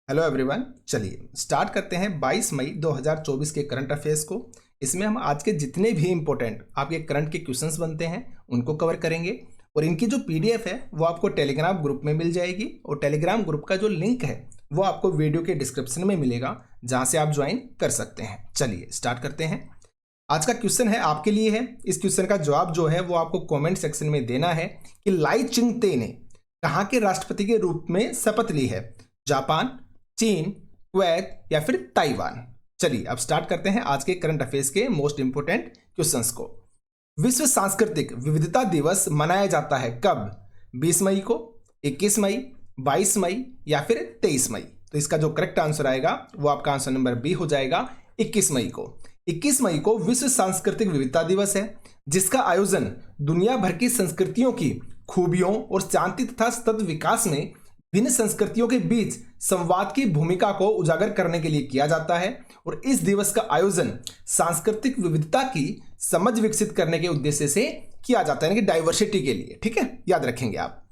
Hello everyone, चलिए start करते हैं 22 मई 2024 के करंट अफेयर्स को। इसमें हम आज के जितने भी इंपॉर्टेंट आपके करंट के क्वेश्चंस बनते हैं उनको कवर करेंगे और इनकी जो पीडीएफ है वो आपको टेलीग्राम ग्रुप में मिल जाएगी और टेलीग्राम ग्रुप का जो लिंक है वो आपको वीडियो के डिस्क्रिप्शन में मिलेगा, जहाँ से आप ज्वाइन कर सकते हैं। चलिए स्टार्ट करते हैं। आज का क्वेश्चन है आपके लिए है। इस क्वेश्चन का जवाब जो है वो आपको कॉमेंट सेक्शन में देना है कि लाई चिंगते ने कहाँ के राष्ट्रपति के रूप में शपथ ली है, जापान, चीन, कुवैत या फिर ताइवान। चलिए अब स्टार्ट करते हैं आज के करंट अफेयर्स के मोस्ट इंपोर्टेंट क्वेश्चंस को। विश्व सांस्कृतिक विविधता दिवस मनाया जाता है कब? 20 मई को, 21 मई, 22 मई या फिर 23 मई। तो इसका जो करेक्ट आंसर आएगा वो आपका आंसर नंबर बी हो जाएगा, 21 मई को। 21 मई को विश्व सांस्कृतिक विविधता दिवस है, जिसका आयोजन दुनिया भर की संस्कृतियों की खूबियों और शांति तथा सतत विकास में भिन्न संस्कृतियों के बीच संवाद की भूमिका को उजागर करने के लिए किया जाता है। और इस दिवस का आयोजन सांस्कृतिक विविधता की समझ विकसित करने के उद्देश्य से किया जाता है, यानी कि डाइवर्सिटी के लिए। ठीक है, याद रखेंगे आप।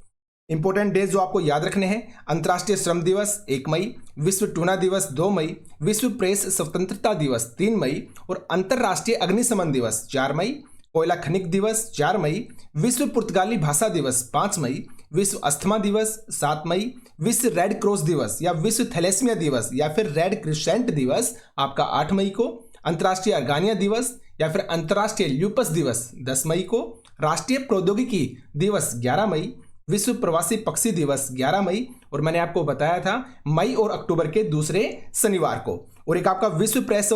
इंपॉर्टेंट डेज जो आपको याद रखने हैं: अंतर्राष्ट्रीय श्रम दिवस 1 मई, विश्व टूना दिवस 2 मई, विश्व प्रेस स्वतंत्रता दिवस 3 मई और अंतर्राष्ट्रीय अग्निशमन दिवस 4 मई, कोयला खनिक दिवस 4 मई, विश्व पुर्तगाली भाषा दिवस 5 मई, विश्व अस्थमा दिवस 7 मई, विश्व रेड क्रॉस दिवस या विश्व थैलेसीमिया दिवस या फिर रेड क्रिसेंट दिवस आपका 8 मई को, अंतर्राष्ट्रीय अर्गानिया दिवस या फिर अंतर्राष्ट्रीय ल्यूपस दिवस 10 मई को, राष्ट्रीय प्रौद्योगिकी दिवस 11 मई, विश्व प्रवासी पक्षी दिवस 11 मई और मैंने आपको बताया था मई और अक्टूबर के दूसरे शनिवार को। और एक आपका विश्व प्रेस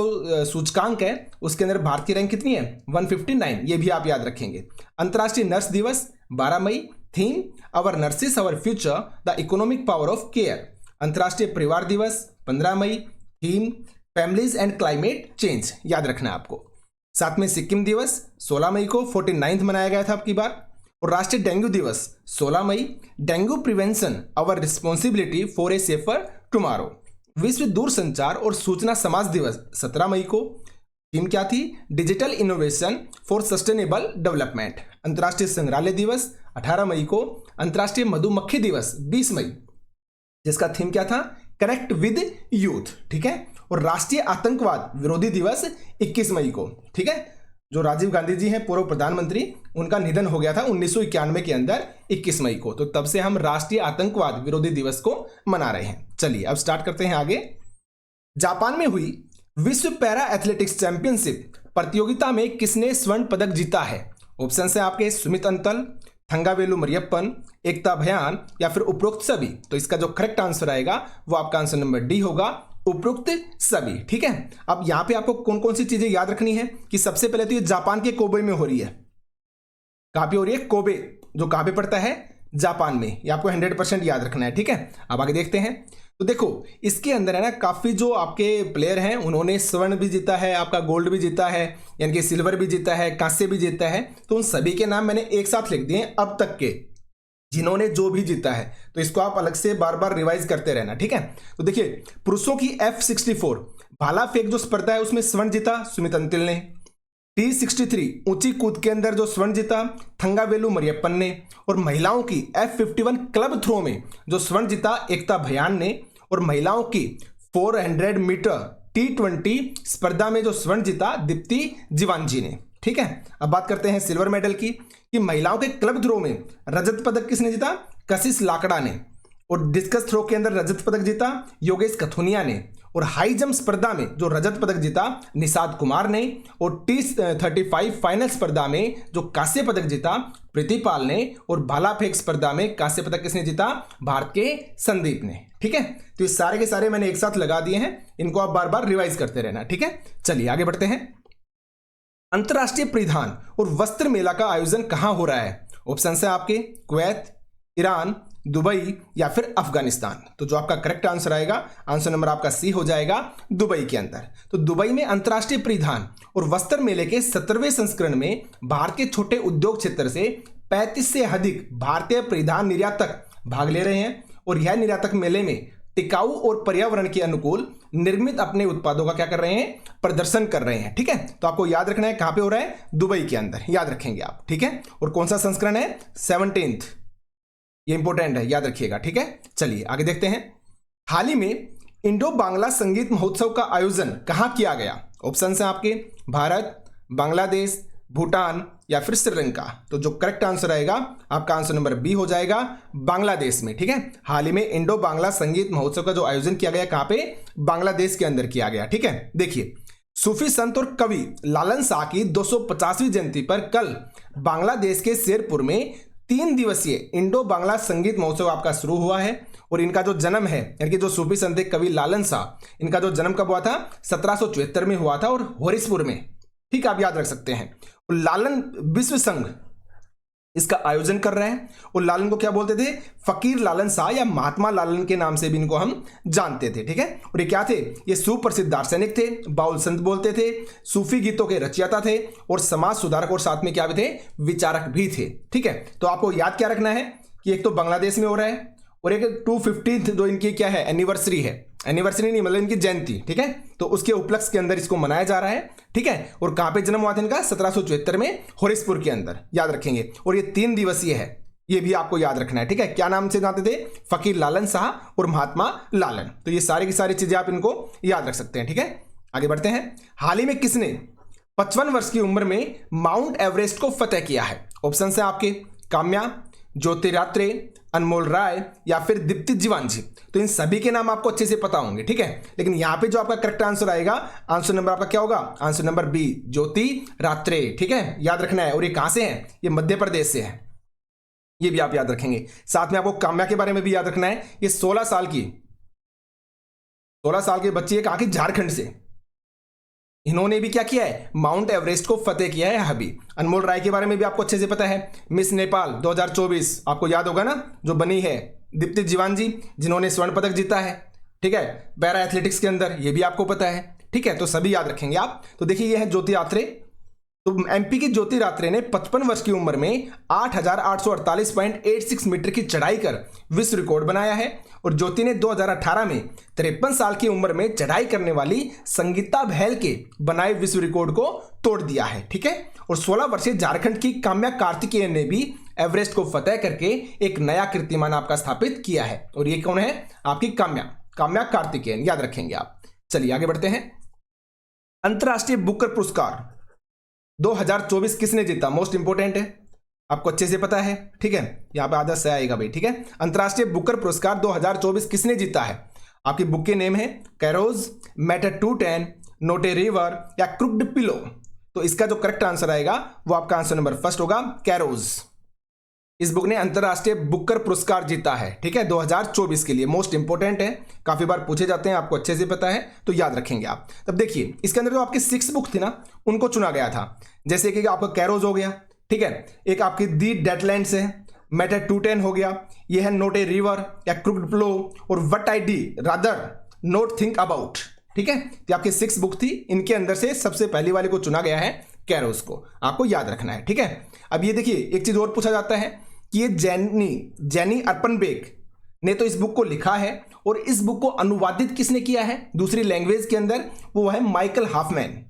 सूचकांक है, उसके अंदर भारत की रैंक कितनी है? 159, ये भी आप याद रखेंगे। अंतर्राष्ट्रीय नर्स दिवस 12 मई, theme our nurses our future the economic power of care. अंतर्राष्ट्रीय परिवार दिवस 15 मई, theme families and climate change, याद रखना है आपको। साथ में सिक्किम दिवस 16 मई को 49th मनाया गया था आपकी बार। और राष्ट्रीय डेंगू दिवस 16 मई, dengue prevention our responsibility for a safer tomorrow. विश्व दूरसंचार और सूचना समाज दिवस 17 मई को, थीम क्या थी? Digital innovation for sustainable development. अंतर्राष्ट्रीय संग्रहालय दिवस 18 मई को, अंतर्राष्ट्रीय मधुमक्खी दिवस 20 मई, जिसका थीम क्या था? Connect with youth. ठीक है। और राष्ट्रीय आतंकवाद विरोधी दिवस 21 मई को। ठीक है, जो राजीव गांधी जी हैं पूर्व प्रधानमंत्री, उनका निधन हो गया था 1991 के अंदर 21 मई को, तो तब से हम राष्ट्रीय आतंकवाद विरोधी दिवस को मना रहे हैं। चलिए अब स्टार्ट करते हैं आगे। जापान में हुई विश्व पैरा एथलेटिक्स चैंपियनशिप प्रतियोगिता में किसने स्वर्ण पदक जीता है? ऑप्शन है आपके सुमित अंतल, थंगावेलु मरियप्पन, एकता भयान या फिर उपरोक्त सभी। तो इसका जो करेक्ट आंसर आएगा वो आपका आंसर नंबर डी होगा, उपरोक्त सभी। ठीक है। अब यहां पे आपको कौन कौन सी चीजें याद रखनी है कि सबसे पहले तो ये जापान के कोबे में हो रही है। कहां पे हो रही है? कोबे, जो कहां पे पड़ता है? जापान में। ये आपको 100% याद रखना है। ठीक है, अब आगे देखते हैं। तो देखो इसके अंदर है ना, काफी जो आपके प्लेयर हैं उन्होंने स्वर्ण भी जीता है, आपका गोल्ड भी जीता है, यानी कि सिल्वर भी जीता है, कांस्य भी जीता है। तो उन सभी के नाम मैंने एक साथ लिख दिए अब तक के, जिन्होंने जो भी जीता है। तो इसको आप अलग से बार बार रिवाइज करते रहना। ठीक है। तो देखिए पुरुषों की F64 भाला फेंक जो स्पर्धा है उसमें स्वर्ण जीता सुमित अंतिल ने। T63 ऊंची कूद के अंदर जो स्वर्ण जीता थंगावेलु मरियप्पन ने। और महिलाओं की F51 क्लब थ्रो में जो स्वर्ण जीता एकता भयान ने। और महिलाओं की 400 मीटर T20 स्पर्धा में जो स्वर्ण जीता दीप्ति जीवांजी ने। ठीक है। अब बात करते हैं सिल्वर मेडल की, कि महिलाओं के क्लब थ्रो में रजत पदक किसने जीता? कशिश लाकड़ा ने। और डिस्कस थ्रो के अंदर रजत पदक जीता योगेश कथुनिया ने। और हाई जंप स्पर्धा में जो रजत पदक जीता निषाद कुमार ने। और T35 फाइनल स्पर्धा में जो कांस्य पदक जीता प्रीतिपाल ने। और भाला फेंक स्पर्धा में कांस्य पदक किसने जीता? भारत के संदीप ने। ठीक है। तो ये सारे के सारे मैंने एक साथ लगा दिए हैं, इनको आप बार बार रिवाइज करते रहना। ठीक है, चलिए आगे बढ़ते हैं। अंतर्राष्ट्रीय परिधान और वस्त्र मेला का आयोजन कहां हो रहा है? ऑप्शन है आपके कुवैत, ईरान, दुबई या फिर अफगानिस्तान। तो जो आपका करेक्ट आंसर आएगा, आंसर नंबर आपका सी हो जाएगा, दुबई के अंदर। तो दुबई में अंतर्राष्ट्रीय परिधान और वस्त्र मेले के 17वें संस्करण में भारत के छोटे उद्योग क्षेत्र से 35 से अधिक भारतीय परिधान निर्यातक भाग ले रहे हैं। और यह निर्यातक मेले में टिकाऊ और पर्यावरण के अनुकूल निर्मित अपने उत्पादों का क्या कर रहे हैं? प्रदर्शन कर रहे हैं। ठीक है। तो आपको याद रखना है कहां पे हो रहा है? दुबई के अंदर, याद रखेंगे आप। ठीक है। और कौन सा संस्करण है? 17th, ये इंपॉर्टेंट है, याद रखिएगा। ठीक है, चलिए आगे देखते हैं। हाल ही में इंडो बांग्ला संगीत महोत्सव का आयोजन कहाँ किया गया? ऑप्शन है आपके भारत, बांग्लादेश, भूटान या फिर श्रीलंका। तो जो करेक्ट आंसर आएगा आपका आंसर नंबर बी हो जाएगा, बांग्लादेश में। ठीक है, हाल ही में इंडो बांग्ला संगीत महोत्सव का जो आयोजन किया गया कहां पे? बांग्लादेश के अंदर किया गया। ठीक है, देखिए सूफी संत और कवि लालन शाह की 250वीं जयंती पर कल बांग्लादेश के शेरपुर में 3 दिवसीय इंडो बांग्ला संगीत महोत्सव आपका शुरू हुआ है। और इनका जो जन्म है, यानी कि जो सूफी संत कवि लालन शाह, इनका जो जन्म कब हुआ था? 1774 में हुआ था और होरिसपुर में। ठीक, आप याद रख सकते हैं। और लालन विश्व संघ इसका आयोजन कर रहे हैं। और लालन को क्या बोलते थे? फकीर लालन शाह या महात्मा लालन के नाम से भी इनको हम जानते थे। ठीक है, और ये क्या थे? ये सुप्रसिद्ध दार्शनिक थे, बाउल संत बोलते थे, सूफी गीतों के रचयिता थे और समाज सुधारक और साथ में क्या भी थे? विचारक भी थे। ठीक है, तो आपको याद क्या रखना है कि एक तो बांग्लादेश में हो रहा है और एक 250 जो इनकी क्या है? एनिवर्सरी है। एनिवर्सरी नहीं मतलब इनकी जयंती। ठीक है, तो उसके उपलक्ष्य के अंदर इसको मनाया जा रहा है। ठीक है, और कहां पे जन्म हुआ था इनका? 1774 में होरिसपुर के अंदर, याद रखेंगे। और ये 3 दिवसीय है, ये भी आपको याद रखना है। ठीक है, क्या नाम से जानते थे? फकीर लालन शाह और महात्मा लालन। तो ये सारी की सारी चीजें आप इनको याद रख सकते हैं। ठीक है, आगे बढ़ते हैं। हाल ही में किसने 55 वर्ष की उम्र में माउंट एवरेस्ट को फतेह किया है? ऑप्शन है आपके काम्या, ज्योतिरात्रे, अनमोल राय या फिर दीप्ति जीवांजी। तो इन सभी के नाम आपको अच्छे से पता होंगे। ठीक है, लेकिन यहां पे जो आपका करेक्ट आंसर आएगा, आंसर नंबर आपका क्या होगा? आंसर नंबर बी, ज्योति रात्रे। ठीक है, याद रखना है। और ये कहां से है? ये मध्य प्रदेश से है, ये भी आप याद रखेंगे। साथ में आपको काम्या के बारे में भी याद रखना है। ये 16 साल की बच्ची है, कहां की? झारखंड से। इन्होंने भी क्या किया है? माउंट एवरेस्ट को फतेह किया है अभी। अनमोल राय के बारे में भी आपको अच्छे से पता है, मिस नेपाल 2024 आपको याद होगा ना, जो बनी है। दीप्ति जीवांजी जिन्होंने स्वर्ण पदक जीता है। ठीक है, पैरा एथलेटिक्स के अंदर, ये भी आपको पता है। ठीक है, तो सभी याद रखेंगे आप। तो देखिए ये है ज्योति रात्रे। तो एमपी की ज्योति रात्रे ने 55 वर्ष की उम्र में 8,848.86 मीटर की चढ़ाई कर विश्व रिकॉर्ड बनाया है। और ज्योति ने 2018 में 53 साल की उम्र में चढ़ाई करने वाली संगीता बहल के बनाए विश्व रिकॉर्ड को तोड़ दिया है। ठीक है, और 16 वर्षीय झारखंड की काम्या कार्तिकेयन ने भी एवरेस्ट को फतेह करके एक नया कीर्तिमान आपका स्थापित किया है। और ये कौन है? आपकी काम्या कार्तिकेयन, याद रखेंगे आप। चलिए आगे बढ़ते हैं। अंतरराष्ट्रीय बुकर पुरस्कार 2024 किसने जीता? मोस्ट इंपोर्टेंट है, आपको अच्छे से पता है। ठीक है, यहां पे आधा से आएगा भाई। ठीक है, अंतरराष्ट्रीय बुकर पुरस्कार 2024 किसने जीता है? आपकी बुक के नेम है कैरोज, मैटर 210, नोट ए रिवर या क्रुक्ड पिलो। तो इसका जो करेक्ट आंसर आएगा वो आपका आंसर नंबर फर्स्ट होगा, कैरोज। इस बुक ने अंतरराष्ट्रीय बुकर पुरस्कार जीता है। ठीक है, 2024 के लिए। मोस्ट इंपोर्टेंट है, काफी बार पूछे जाते हैं, आपको अच्छे से पता है, तो याद रखेंगे आप। तब देखिए इसके अंदर जो आपकी 6 बुक थी ना, उनको चुना गया था। जैसे कि आपका कैरोज हो गया। ठीक है, एक आपकी दी डेडलैंड्स है, मैटर 210 हो गया, ये है नोट ए रिवर या क्रुक्ड प्लो, और what I D rather not think about. ठीक है, तो आपकी 6 बुक थी, इनके अंदर से सबसे पहली वाले को चुना गया है, कैरोज को। आपको याद रखना है। ठीक है, अब ये देखिए एक चीज और पूछा जाता है कि ये जैनी अर्पनबेक ने तो इस बुक को लिखा है, और इस बुक को अनुवादित किसने किया है दूसरी लैंग्वेज के अंदर? वो है माइकल हॉफमैन।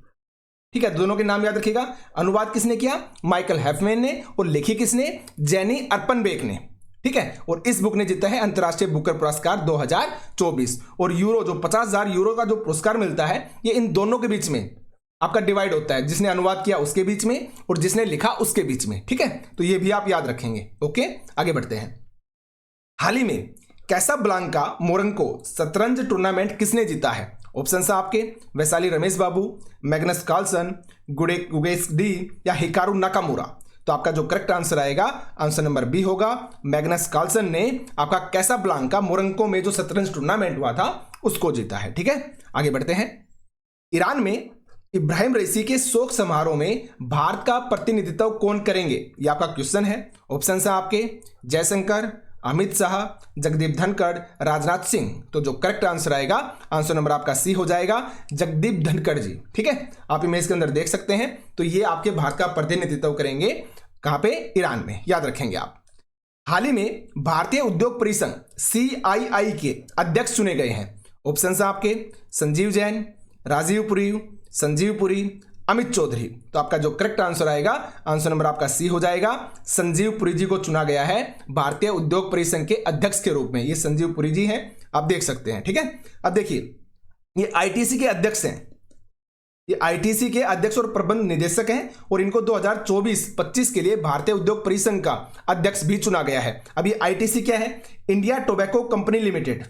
ठीक है, दोनों के नाम याद रखिएगा। अनुवाद किसने किया? माइकल हॉफमैन ने। और लिखी किसने? जैनी अर्पनबेक ने। ठीक है, और इस बुक ने जीता है अंतरराष्ट्रीय बुकर पुरस्कार 2024। और यूरो, जो 50,000 यूरो का जो पुरस्कार मिलता है, ये इन दोनों के बीच में आपका डिवाइड होता है, जिसने अनुवाद किया उसके बीच में और जिसने लिखा उसके बीच में। ठीक है, तो ये भी आप याद रखेंगे। ओके, आगे बढ़ते हैं। हाल ही में कैसाब्लांका मोरक्को शतरंज टूर्नामेंट किसने जीता है? ऑप्शन है आपके वैशाली रमेश बाबू, मैग्नस कार्लसन, गुगेस डी या हिकारू नाकामुरा। तो आपका जो करेक्ट आंसर आएगा, आंसर नंबर बी होगा, मैग्नस कार्लसन ने आपका कैसाब्लांका मोरक्को में जो शतरंज टूर्नामेंट हुआ था उसको जीता है। ठीक है, आगे बढ़ते हैं। ईरान में इब्राहिम रईसी के शोक समारोह में भारत का प्रतिनिधित्व कौन करेंगे? ये आपका क्वेश्चन है। ऑप्शन है आपके जयशंकर, अमित शाह, जगदीप धनखड़, राजनाथ सिंह। तो जो करेक्ट आंसर आएगा, आंसर नंबर आपका सी हो जाएगा, जगदीप धनखड़ जी। ठीक है, आप इमेज के अंदर देख सकते हैं। तो ये आपके भारत का प्रतिनिधित्व करेंगे, कहां पे? ईरान में, याद रखेंगे आप। हाल ही में भारतीय उद्योग परिसंघ CII के अध्यक्ष चुने गए हैं। ऑप्शन है आपके संजीव जैन, राजीव पुरी, संजीव पुरी, अमित चौधरी। तो आपका जो करेक्ट आंसर आएगा, आंसर नंबर आपका सी हो जाएगा। संजीव पुरी जी को चुना गया है भारतीय उद्योग परिसंघ के अध्यक्ष के रूप में। ये संजीव पुरी जी हैं, आप देख सकते हैं। ठीक है, अब देखिए ये आईटीसी के अध्यक्ष हैं, ये आईटीसी के अध्यक्ष और प्रबंध निदेशक हैं और इनको 2024-25 के लिए भारतीय उद्योग परिसंघ का अध्यक्ष भी चुना गया है। अब ये आईटीसी क्या है? इंडिया टोबैको कंपनी लिमिटेड,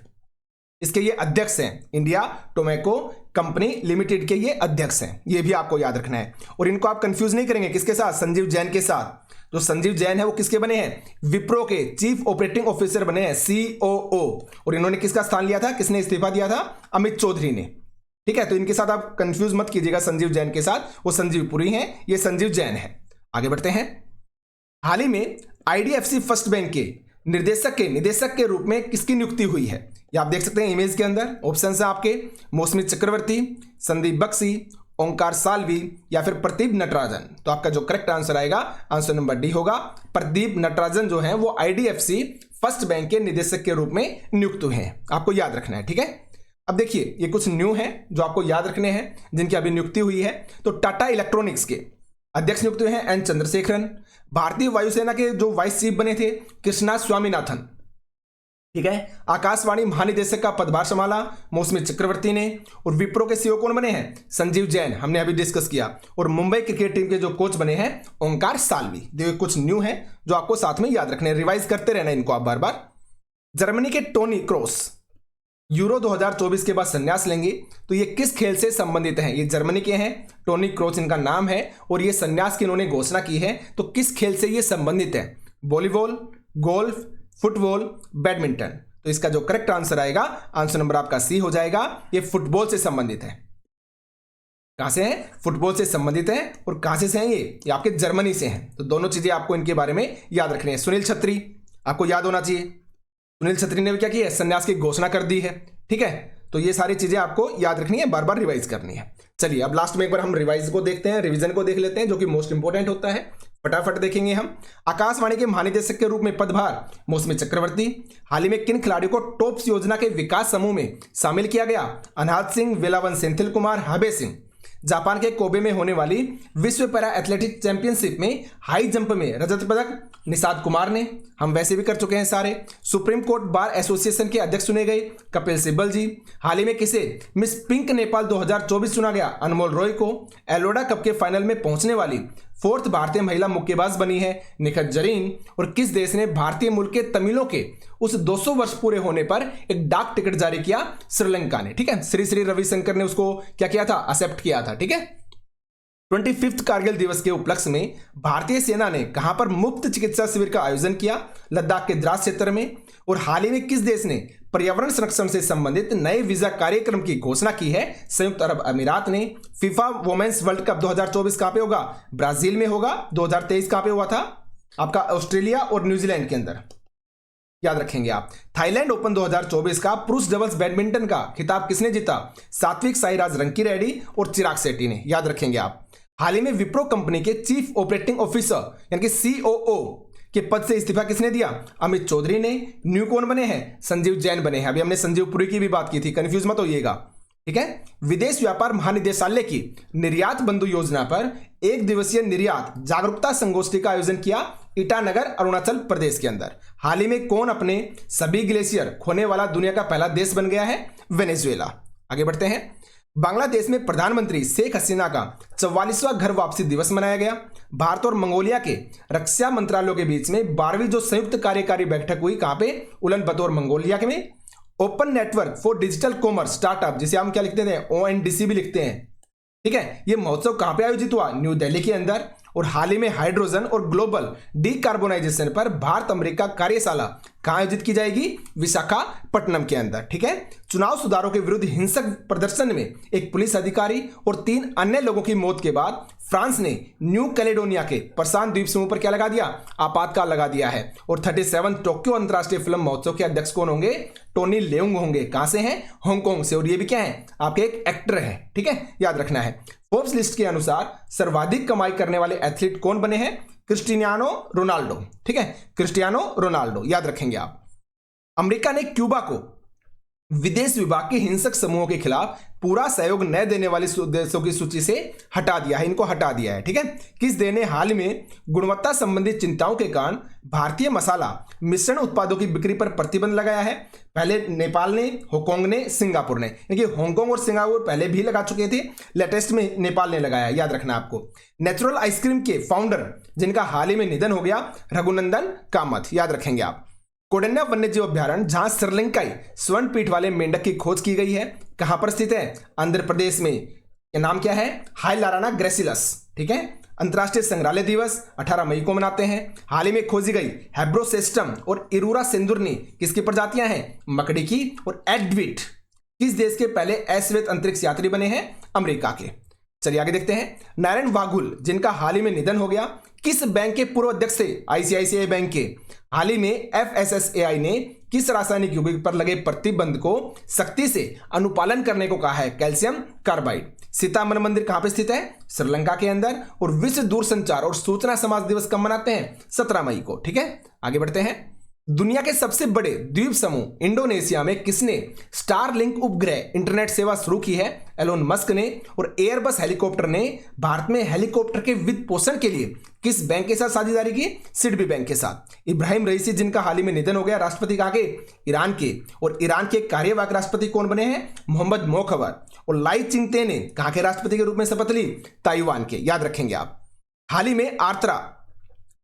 इसके ये अध्यक्ष हैं। इंडिया टोबैको कंपनी लिमिटेड के ये अध्यक्ष हैं, ये भी आपको याद रखना है। और इनको आप कंफ्यूज नहीं करेंगे किसके साथ? संजीव जैन के साथ। जो संजीव जैन है वो किसके बने हैं? विप्रो के चीफ ऑपरेटिंग ऑफिसर बने हैं, COO। और इन्होंने किसका स्थान लिया था? किसने इस्तीफा दिया था? अमित चौधरी ने। ठीक है, तो इनके साथ आप कंफ्यूज मत कीजिएगा संजीव जैन के साथ, वो संजीव पुरी हैं, ये संजीव जैन है। आगे बढ़ते हैं। हाल ही में IDFC फर्स्ट बैंक के निदेशक के रूप में किसकी नियुक्ति हुई है? ये आप देख सकते हैं इमेज के अंदर। ऑप्शन है आपके मौसमी चक्रवर्ती, संदीप बख्शी, ओंकार साल्वी या फिर प्रदीप नटराजन। तो आपका जो करेक्ट आंसर आएगा, आंसर नंबर डी होगा। प्रदीप नटराजन जो है वो IDFC फर्स्ट बैंक के निदेशक के रूप में नियुक्त हुए हैं, आपको याद रखना है। ठीक है, अब देखिए ये कुछ न्यू है जो आपको याद रखने हैं, जिनकी अभी नियुक्ति हुई है। तो टाटा इलेक्ट्रॉनिक्स के अध्यक्ष नियुक्त हुए हैं N चंद्रशेखरन। भारतीय वायुसेना के जो वाइस चीफ बने थे कृष्णा स्वामीनाथन। ठीक है, आकाशवाणी महानिदेशक का पदभार संभाला मौसमी चक्रवर्ती ने। और विप्रो के CEO कौन बने हैं? संजीव जैन, हमने अभी डिस्कस किया। और मुंबई क्रिकेट टीम के जो कोच बने हैं ओंकार साल्वी। देखिए कुछ न्यू है जो आपको साथ में याद रखने, रिवाइज करते रहना इनको आप बार बार। जर्मनी के टोनी क्रोस यूरो 2024 के बाद संन्यास लेंगे, तो ये किस खेल से संबंधित हैं? ये जर्मनी के हैं, टोनी क्रोस इनका नाम है, और ये संन्यास की इन्होंने घोषणा की है। तो किस खेल से ये संबंधित है? Volleyball, golf, football, badminton. तो इसका जो करेक्ट आंसर आएगा, आंसर नंबर आपका सी हो जाएगा। ये फुटबॉल से संबंधित है। कहां से है? फुटबॉल से संबंधित है। और कहां से हैं ये आपके जर्मनी से हैं। तो दोनों चीजें आपको इनके बारे में याद रखनी है। सुनील छत्री आपको याद होना चाहिए, सुनील छत्री ने भी क्या किया है? संन्यास की घोषणा कर दी है। ठीक है, तो ये सारी चीजें आपको याद रखनी है, बार बार रिवाइज करनी है। चलिए अब लास्ट में एक बार हम रिवाइज को देखते हैं, रिवीजन को देख लेते हैं, जो कि मोस्ट इंपोर्टेंट होता है। फटाफट देखेंगे हम। आकाशवाणी के महानिदेशक के रूप में पदभार मौसमी चक्रवर्ती। हाल ही में किन खिलाड़ियों को टॉप्स योजना के विकास समूह में शामिल किया गया? अनाहत सिंह, वेलावन सेंथिल कुमार, हबे सिंह। जापान के कोबे में होने वाली विश्व पैरा एथलेटिक चैंपियनशिप में हाई जंप में रजत पदक निषाद कुमार ने, हम वैसे भी कर चुके हैं सारे। सुप्रीम कोर्ट बार एसोसिएशन के अध्यक्ष चुने गए कपिल सिब्बल जी। हाल ही में किसे मिस पिंक नेपाल 2024 चुना गया? अनमोल रॉय को। एलोडा कप के फाइनल में पहुंचने वाली 4th भारतीय महिला मुक्केबाज बनी है निखत जरीन। और किस देश ने भारतीय मूल के तमिलों के उस 200 वर्ष पूरे होने पर एक डाक टिकट जारी किया? श्रीलंका ने। ठीक है, श्री श्री रविशंकर ने उसको क्या किया था? एक्सेप्ट किया था। ठीक है, 25th कारगिल दिवस के उपलक्ष्य में भारतीय सेना ने कहां पर मुफ्त चिकित्सा शिविर का आयोजन किया? लद्दाख के द्रास क्षेत्र में। और हाल ही में किस देश ने पर्यावरण संरक्षण से संबंधित नए वीजा कार्यक्रम की घोषणा की है? संयुक्त अरब अमीरात ने। फीफा वुमेन्स वर्ल्ड कप 2024 कहां पे होगा? ब्राजील में होगा। 2023 कहां पे हुआ था? आपका ऑस्ट्रेलिया और न्यूजीलैंड के अंदर, याद रखेंगे आप। थाईलैंड ओपन 2024 का पुरुष डबल्स बैडमिंटन का खिताब किसने जीता? सात्विक साईराज रंकीरेड्डी और चिराग शेट्टी ने, याद रखेंगे आप। हाल ही में विप्रो कंपनी के चीफ ऑपरेटिंग ऑफिसर यानी कि COO के पद से इस्तीफा किसने दिया? अमित चौधरी ने। न्यू कौन बने हैं? संजीव जैन बने हैं। अभी हमने संजीव पुरी की भी बात की थी, कंफ्यूज मत होइएगा। ठीक है, विदेश व्यापार महानिदेशालय की निर्यात बंधु योजना पर 1 दिवसीय निर्यात जागरूकता संगोष्ठी का आयोजन किया ईटानगर अरुणाचल प्रदेश के अंदर। हाल ही में कौन अपने सभी ग्लेशियर खोने वाला दुनिया का पहला देश बन गया है? वेनेजुएला। आगे बढ़ते हैं। बांग्लादेश में प्रधानमंत्री शेख हसीना का 44वां घर वापसी दिवस मनाया गया। भारत और मंगोलिया के रक्षा मंत्रालयों के बीच में 12वीं जो संयुक्त कार्यकारी बैठक हुई, कहां पे? उलन बतौर मंगोलिया के में। Open network for digital commerce startup, जिसे हम क्या लिखते हैं? ONDC भी लिखते हैं। ठीक है, ये महोत्सव कहां पे आयोजित हुआ? न्यू दिल्ली के अंदर। और हाल ही में हाइड्रोजन और ग्लोबल डीकार्बोनाइजेशन पर भारत अमेरिका कार्यशाला कहां आयोजित की जाएगी? विशाखापट्टनम के अंदर। ठीक है, चुनाव सुधारों के विरुद्ध हिंसक प्रदर्शन में एक पुलिस अधिकारी और 3 अन्य लोगों की मौत के बाद फ्रांस ने न्यू कैलेडोनिया के प्रशांत द्वीप समूह पर क्या लगा दिया? आपातकाल लगा दिया है। और 37 टोक्यो अंतर्राष्ट्रीय फिल्म महोत्सव के अध्यक्ष कौन होंगे? टोनी लेउंग होंगे। कहां से हैं? हांगकांग से। और ये भी क्या है? आपके एक एक्टर है। ठीक है, याद रखना है। फोर्ब्स लिस्ट के अनुसार सर्वाधिक कमाई करने वाले एथलीट कौन बने हैं? Cristiano Ronaldo. ठीक है, क्रिस्टियानो रोनाल्डो, याद रखेंगे आप। अमेरिका ने क्यूबा को विदेश विभाग के हिंसक समूहों के खिलाफ पूरा सहयोग न देने वाले देशों की सूची से हटा दिया है, इनको हटा दिया है। ठीक है, किस देश ने हाल में गुणवत्ता संबंधी चिंताओं के कारण भारतीय मसाला मिश्रण उत्पादों की बिक्री पर प्रतिबंध लगाया है? पहले नेपाल ने, हांगकांग ने, सिंगापुर ने। देखिए हांगकांग और सिंगापुर पहले भी लगा चुके थे, लेटेस्ट में नेपाल ने लगाया, याद रखना आपको। नेचुरल आइसक्रीम के फाउंडर जिनका हाल ही में निधन हो गया, रघुनंदन कामत, याद रखेंगे आप। कौंडिन्य वन्यजीव अभ्यारण्य जहां श्रीलंकाई स्वर्ण पीठ वाले मेंढक की खोज की गई है, कहां पर स्थित है? आंध्र प्रदेश में। यह नाम क्या है? हाइलाराना ग्रेसिलस। ठीक है, अंतर्राष्ट्रीय संग्रहालय दिवस 18 मई को मनाते हैं। हाल ही में खोजी गई हेब्रोसेस्टम और इरूरा सेंदुरनी किसकी प्रजातियां हैं? मकड़ी की। और एडविट किस देश के पहले अश्वेत अंतरिक्ष यात्री बने हैं? अमेरिका के। चलिए आगे देखते हैं। नारायण वाघुल जिनका हाल ही में निधन हो गया, किस बैंक के पूर्व अध्यक्ष थे? आईसीआईसीआई बैंक के। हाल ही में एफएसएसएआई ने किस रासायनिक यौगिक पर लगे प्रतिबंध को सख्ती से अनुपालन करने को कहा है? Calcium carbide. सीता मन मंदिर कहां पर स्थित है? श्रीलंका के अंदर। और विश्व दूरसंचार और सूचना समाज दिवस कब मनाते हैं? 17 मई को। ठीक है, आगे बढ़ते हैं। दुनिया के सबसे बड़े द्वीप समूह इंडोनेशिया में किसने स्टारलिंक उपग्रह इंटरनेट सेवा शुरू की है? एलोन मस्क ने। और एयरबस हेलीकॉप्टर ने भारत में हेलीकॉप्टर के वित्त पोषण के लिए किस बैंक के साथ साझेदारी की? सिडबी बैंक के साथ। इब्राहिम रईसी जिनका हाल ही में निधन हो गया, राष्ट्रपति कहां के? ईरान के। और ईरान के कार्यवाहक राष्ट्रपति कौन बने हैं? मोहम्मद मोखबर। और लाई चिंगते ने कहां के राष्ट्रपति के रूप में शपथ ली? ताइवान के, याद रखेंगे आप। हाल ही में आर्त्रा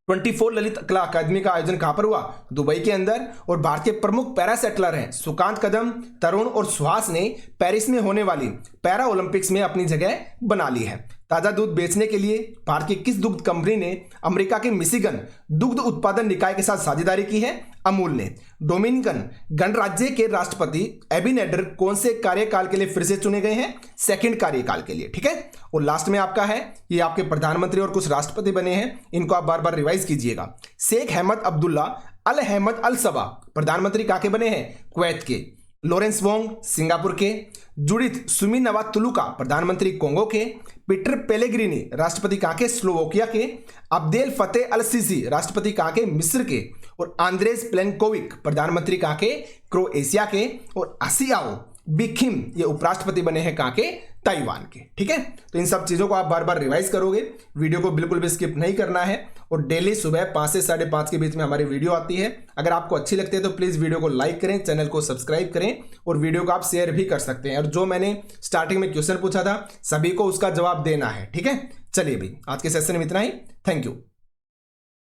24 ललित कला अकादमी का आयोजन कहां पर हुआ? दुबई के अंदर। और भारत के प्रमुख पैरासेटलर हैं सुकांत कदम, तरुण और सुहास ने पेरिस में होने वाली पैरा ओलंपिक्स में अपनी जगह बना ली है। ताजा दूध बेचने के लिए भारत की किस दुग्ध कंपनी ने अमेरिका के मिशिगन दुग्ध उत्पादन निकाय के साथ साझेदारी की है? अमूल ने। डोमिनिकन गणराज्य के राष्ट्रपति एबिनेडर कौन से कार्यकाल के लिए फिर से चुने गए हैं? सेकंड कार्यकाल के लिए। ठीक है, और लास्ट में आपका है, ये आपके प्रधानमंत्री और कुछ राष्ट्रपति बने हैं, इनको आप बार बार रिवाइज कीजिएगा। शेख अहमद अब्दुल्ला अल अहमद अल सबा प्रधानमंत्री कहां के बने हैं? कुवैत के। लॉरेंस वोंग सिंगापुर के। जुडिथ सुमिनवा तुलुका प्रधानमंत्री कोंगो के। पीटर पेलेग्रिनी राष्ट्रपति कहां के? स्लोवाकिया के। अब्देल फतेह अल सीसी राष्ट्रपति कहां के? मिस्र के। और आंद्रेस प्लेनकोविक प्रधानमंत्री कहां के? क्रोएशिया के। और आसियाओ बिखिम ये उपराष्ट्रपति बने हैं कहां के? ताइवान के। ठीक है, तो इन सब चीजों को आप बार बार रिवाइज करोगे, वीडियो को बिल्कुल भी स्किप नहीं करना है। और डेली सुबह 5 से 5:30 के बीच में हमारी वीडियो आती है। अगर आपको अच्छी लगती है तो प्लीज वीडियो को लाइक करें, चैनल को सब्सक्राइब करें और वीडियो को आप शेयर भी कर सकते हैं। और जो मैंने स्टार्टिंग में क्वेश्चन पूछा था सभी को उसका जवाब देना है। ठीक है, चलिए भाई आज के सेशन में इतना ही। Thank you.